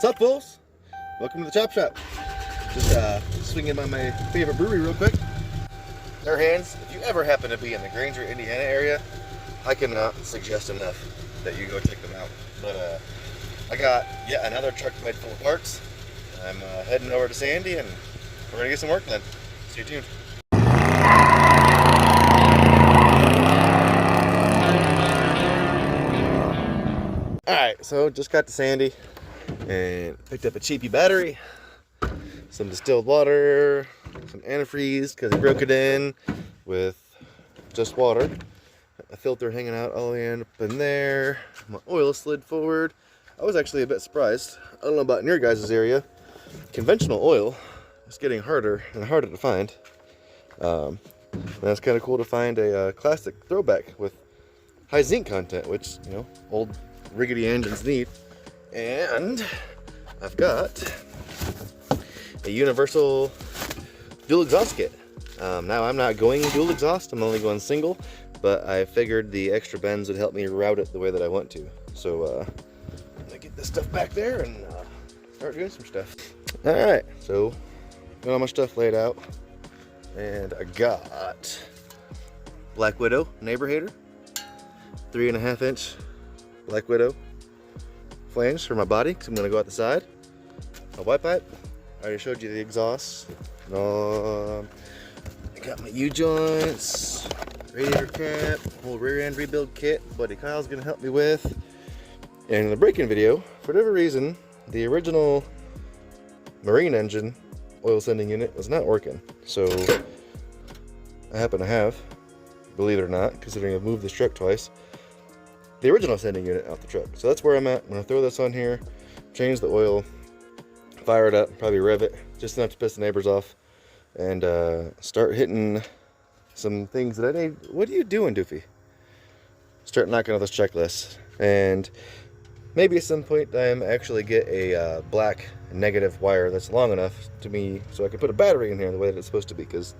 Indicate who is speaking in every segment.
Speaker 1: What's up, fools? Welcome to the Chop Shop. Just swinging by my favorite brewery real quick. Their hands, if you ever happen to be in the Granger, Indiana area, I cannot suggest enough that you go check them out. But I got yet another truck bed full of parts. I'm heading over to Sandy and we're gonna get some work done. Stay tuned. Alright, so just got to Sandy and picked up a cheapy battery, some distilled water, some antifreeze because he broke it in with just water, a filter hanging out all the way up in there, my oil slid forward. I was actually a bit surprised. I don't know about in your guys' area, conventional oil is getting harder and harder to find. And that's kind of cool to find a classic throwback with high zinc content, which, you know, old rickety engines need. And I've got a universal dual exhaust kit. Now I'm not going dual exhaust, I'm only going single, but I figured the extra bends would help me route it the way that I want to. So I'm gonna get this stuff back there and start doing some stuff. All right, so got all my stuff laid out, and I got Black Widow neighbor hater, 3.5 inch Black Widow flange for my body because I'm going to go out the side. My white pipe, I already showed you the exhaust. I got my U-joints, radiator cap, whole rear end rebuild kit Buddy Kyle's going to help me with. And in the break-in video, for whatever reason, the original marine engine oil sending unit was not working. So I happen to have, believe it or not, considering I've moved this truck twice, the original sending unit out the truck. So that's where I'm at. I'm gonna throw this on here, change the oil, fire it up, probably rev it, just enough to piss the neighbors off, and start hitting some things that I need. What are you doing, Doofy? Start knocking out this checklist. And maybe at some point I'm actually get a black negative wire that's long enough to me so I can put a battery in here the way that it's supposed to be, because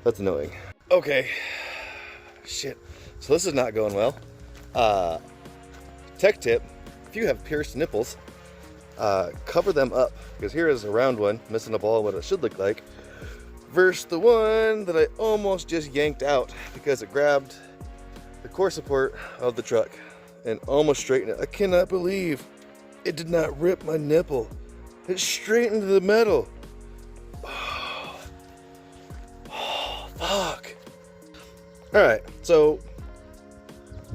Speaker 1: that's annoying. Okay, shit. So this is not going well. Tech tip, if you have pierced nipples, cover them up, because here is a round one missing a ball what it should look like, versus the one that I almost just yanked out because it grabbed the core support of the truck and almost straightened it. I cannot believe it did not rip my nipple. It straightened the metal. Oh, fuck. Alright, so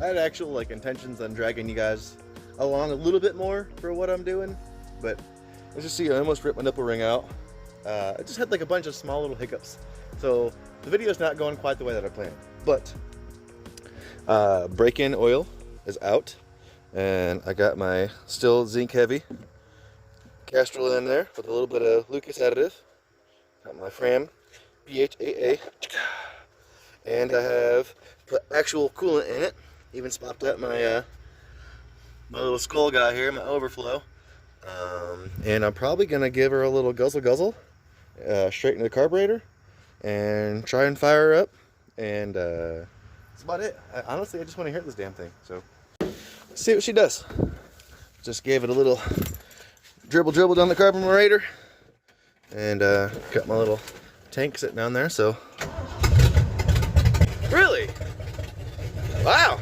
Speaker 1: I had actual intentions on dragging you guys along a little bit more for what I'm doing, but as you see, I almost ripped my nipple ring out. I just had a bunch of small little hiccups, so the video's not going quite the way that I planned. But break-in oil is out, and I got my still zinc heavy Castrol in there with a little bit of Lucas additive. Got my Fram BHAA, and I have put actual coolant in it. Even swapped out my my little skull guy here, my overflow, and I'm probably gonna give her a little guzzle, straighten the carburetor, and try and fire her up. And that's about it. Honestly, I just want to hear this damn thing. So let's see what she does. Just gave it a little dribble down the carburetor, and got my little tank sitting down there. So really, wow.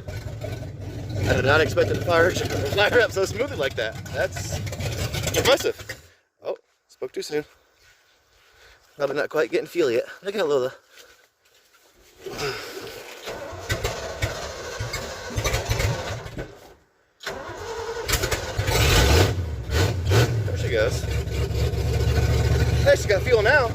Speaker 1: I did not expect it to fire up so smoothly like that. That's impressive. Oh, spoke too soon. Probably not quite getting feel yet. Look at Lola. There she goes. Hey, she's got feel now.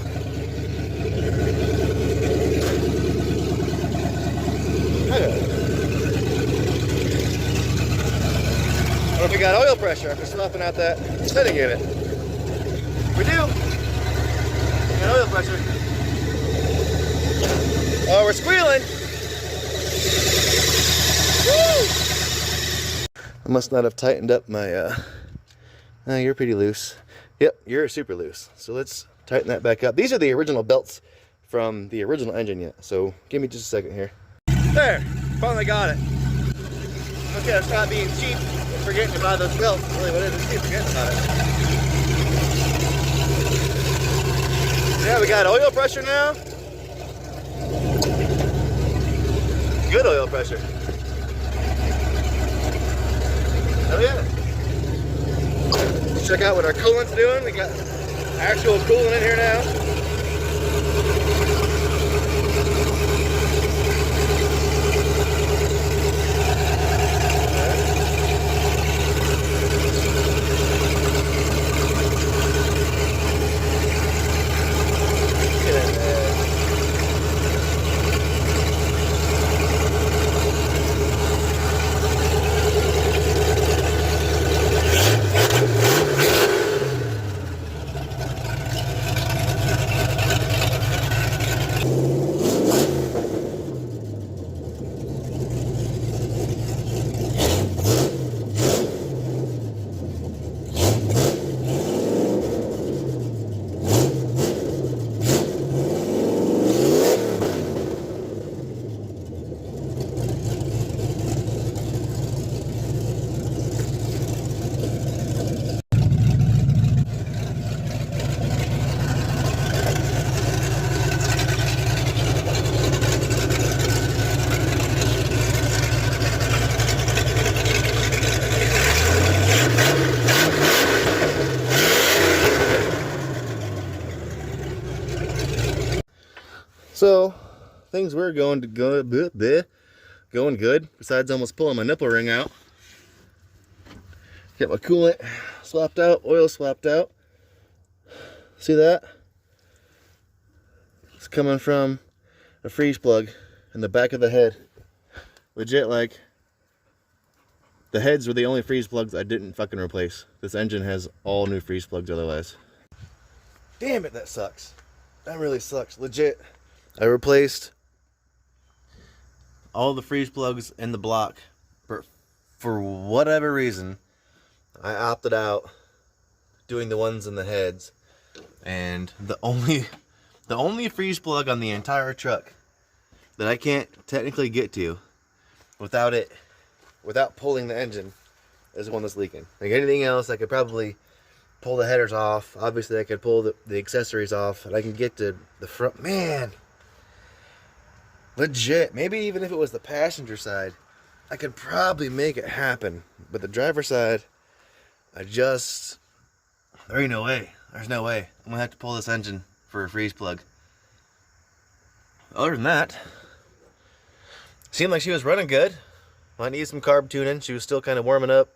Speaker 1: What if we got oil pressure after swapping out that spinning unit? We do. We got oil pressure. Oh, we're squealing. Woo! I must not have tightened up my, you're pretty loose. Yep, you're super loose. So let's tighten that back up. These are the original belts from the original engine yet. So give me just a second here. There, finally got it. Okay, let's stop being cheap and forgetting to buy those belts. Really, what is it? Forgetting about it. we got oil pressure now. Good oil pressure. Oh yeah. Let's check out what our coolant's doing. We got actual coolant in here now. So things were going good, besides almost pulling my nipple ring out. Get my coolant swapped out, oil swapped out. See that? It's coming from a freeze plug in the back of the head. Legit, like, the heads were the only freeze plugs I didn't fucking replace. This engine has all new freeze plugs otherwise. Damn it, that sucks. That really sucks. Legit. I replaced all the freeze plugs in the block, but for whatever reason, I opted out doing the ones in the heads, and the only freeze plug on the entire truck that I can't technically get to without pulling the engine is the one that's leaking. Like anything else, I could probably pull the headers off. Obviously, I could pull the accessories off, and I can get to the front. Man, legit. Maybe even if it was the passenger side, I could probably make it happen. But the driver's side, there ain't no way. There's no way. I'm gonna have to pull this engine for a freeze plug. Other than that, seemed like she was running good. Might need some carb tuning. She was still kind of warming up.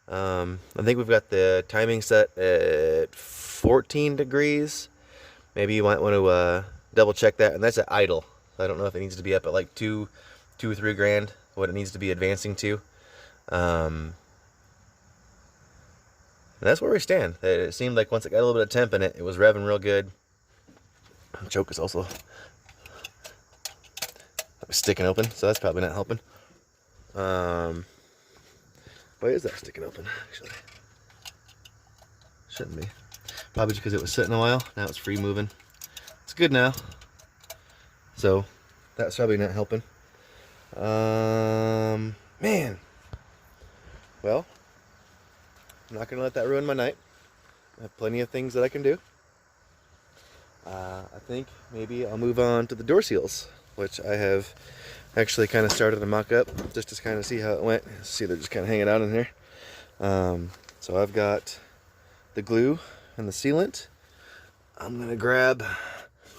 Speaker 1: I think we've got the timing set at 14 degrees. Maybe you might want to double check that. And that's at idle. I don't know if it needs to be up at like 2 or 3 grand, what it needs to be advancing to. And that's where we stand. It seemed like once it got a little bit of temp in it, it was revving real good. The choke is also sticking open, so that's probably not helping. Why is that sticking open, actually? Shouldn't be. Probably just because it was sitting a while. Now it's free moving. It's good now. So, that's probably not helping. Man. Well, I'm not going to let that ruin my night. I have plenty of things that I can do. I think maybe I'll move on to the door seals, which I have actually kind of started to mock up just to kind of see how it went. See, they're just kind of hanging out in here. So I've got the glue and the sealant. I'm going to grab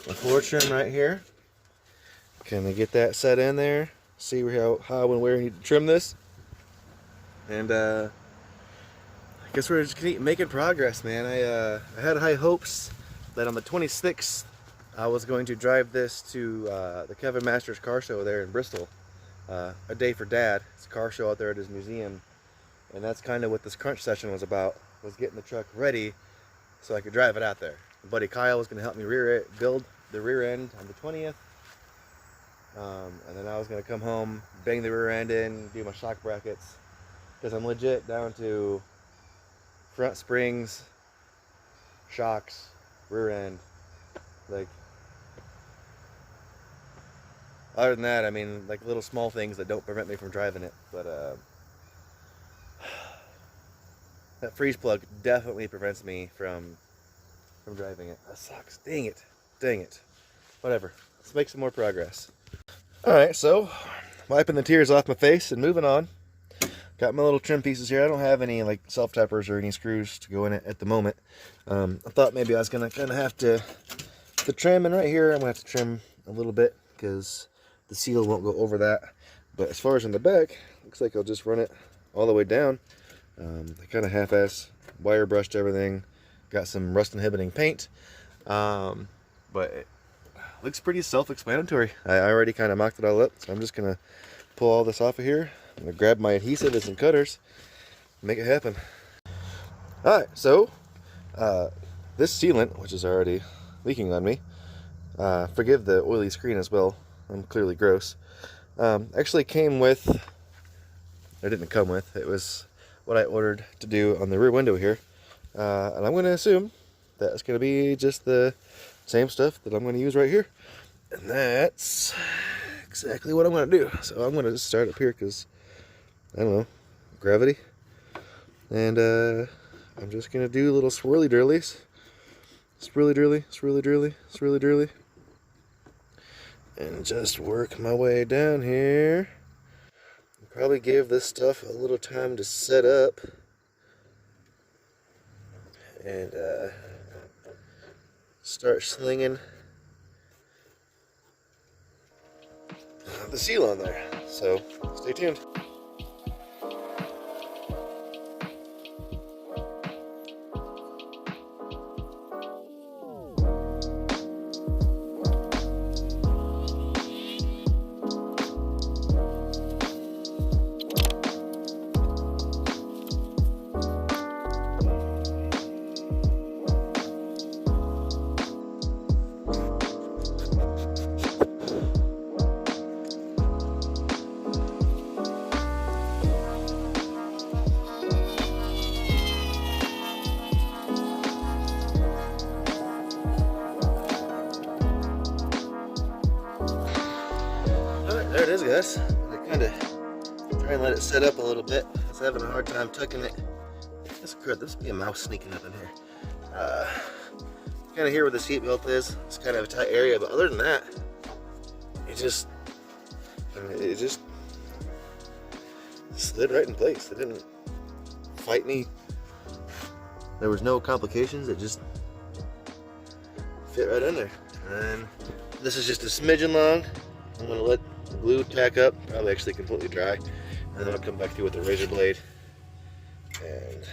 Speaker 1: the floor trim right here. Can I get that set in there? See how and where I need to trim this. And I guess we're just making progress, man. I had high hopes that on the 26th I was going to drive this to the Kevin Masters car show there in Bristol. A day for Dad. It's a car show out there at his museum. And that's kind of what this crunch session was about, was getting the truck ready so I could drive it out there. My buddy Kyle was going to help me build the rear end on the 20th. And then I was going to come home, bang the rear end in, do my shock brackets. Because I'm legit down to front springs, shocks, rear end. Like, other than that, I mean, like little small things that don't prevent me from driving it. But that freeze plug definitely prevents me from driving it. That sucks. Dang it. Dang it. Whatever. Let's make some more progress. Alright, so wiping the tears off my face and moving on. Got my little trim pieces here. I don't have any like self-tappers or any screws to go in it at the moment. I thought maybe I was going to kind of have to trim, and right here I'm going to have to trim a little bit because the seal won't go over that. But as far as in the back, looks like I'll just run it all the way down. I kind of half-ass wire brushed everything. Got some rust inhibiting paint. But it looks pretty self-explanatory. I already kind of mocked it all up, so I'm just going to pull all this off of here. I'm going to grab my adhesive and some cutters and make it happen. Alright, so this sealant, which is already leaking on me, forgive the oily screen as well, I'm clearly gross, actually came with, it didn't come with, it was what I ordered to do on the rear window here, and I'm going to assume that it's going to be just the same stuff that I'm going to use right here, and that's exactly what I'm going to do. So I'm going to just start up here because, I don't know, gravity, and I'm just going to do little swirly dirlies, swirly dirly, swirly dirly, swirly dirly, and just work my way down here. Probably give this stuff a little time to set up, and start slinging the seal on there. So stay tuned. There it is, guys. I kind of try and let it set up a little bit. I was having a hard time tucking it. That's good. There's be a mouse sneaking up in here. Kind of here where the seat belt is. It's kind of a tight area, but other than that, it just slid right in place. It didn't fight me. There was no complications. It just fit right in there. And this is just a smidgen long. I'm gonna let the glue tack up, probably actually completely dry, and then I'll come back through with a razor blade and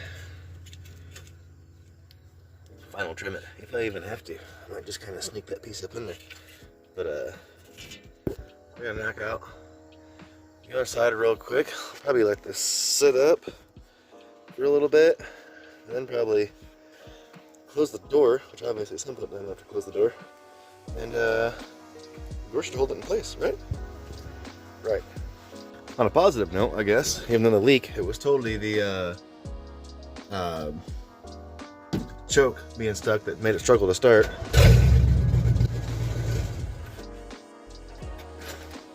Speaker 1: final trim it, if I even have to. I might just kind of sneak that piece up in there. But we're gonna knock out the other side real quick. Probably let this sit up for a little bit, and then probably close the door, which obviously at some point I'm gonna have to close the door, and the door should hold it in place, right? Right. On a positive note, I guess, even though the leak, it was totally the choke being stuck that made it struggle to start.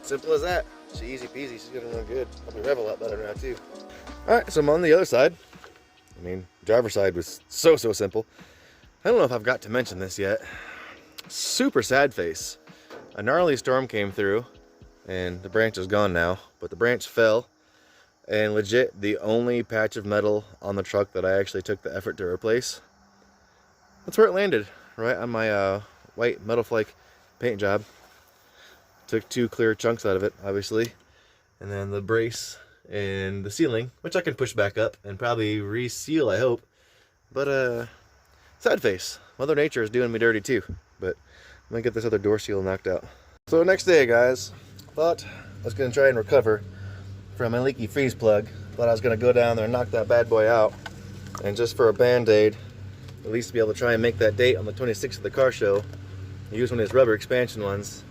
Speaker 1: Simple as that. She's easy peasy. She's gonna run good. Probably rev a lot better now too. All right, so I'm on the other side. I mean, driver's side was so simple. I don't know if I've got to mention this yet. Super sad face. A gnarly storm came through, and the branch is gone now, but the branch fell, and legit the only patch of metal on the truck that I actually took the effort to replace, that's where it landed, right on my white metal flake paint job. Took 2 clear chunks out of it, obviously, and then the brace and the ceiling, which I can push back up and probably reseal, I hope. But sad face. Mother Nature is doing me dirty too, but I'm gonna get this other door seal knocked out. So next day, guys, thought I was gonna try and recover from a leaky freeze plug. Thought I was gonna go down there and knock that bad boy out, and just for a band-aid, at least be able to try and make that date on the 26th of the car show, use one of these rubber expansion ones.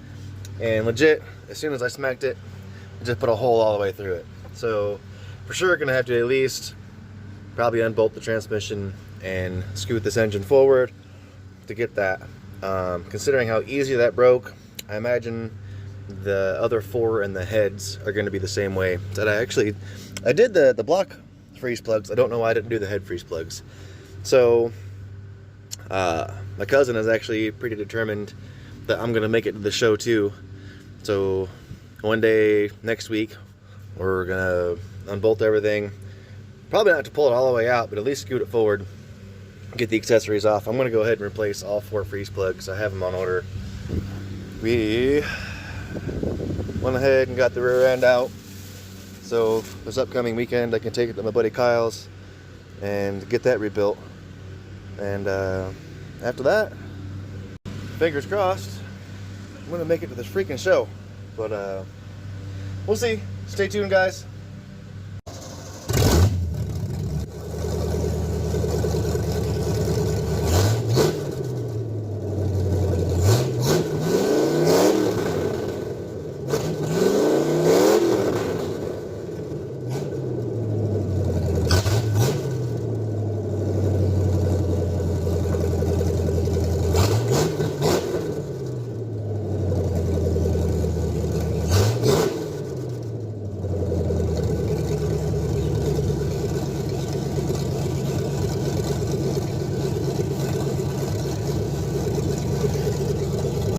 Speaker 1: And legit, as soon as I smacked it, I just put a hole all the way through it. So for sure gonna have to at least probably unbolt the transmission and scoot this engine forward to get that. Considering how easy that broke, I imagine the other 4 in the heads are going to be the same way. That I did the block freeze plugs. I don't know why I didn't do the head freeze plugs. So My cousin is actually pretty determined that I'm gonna make it to the show too. So one day next week, we're gonna unbolt everything. Probably not to pull it all the way out, but at least scoot it forward, get the accessories off. I'm gonna go ahead and replace all 4 freeze plugs. I have them on order. We went ahead and got the rear end out. So this upcoming weekend, I can take it to my buddy Kyle's and get that rebuilt. And after that, fingers crossed, I'm gonna make it to this freaking show. But we'll see. Stay tuned, guys.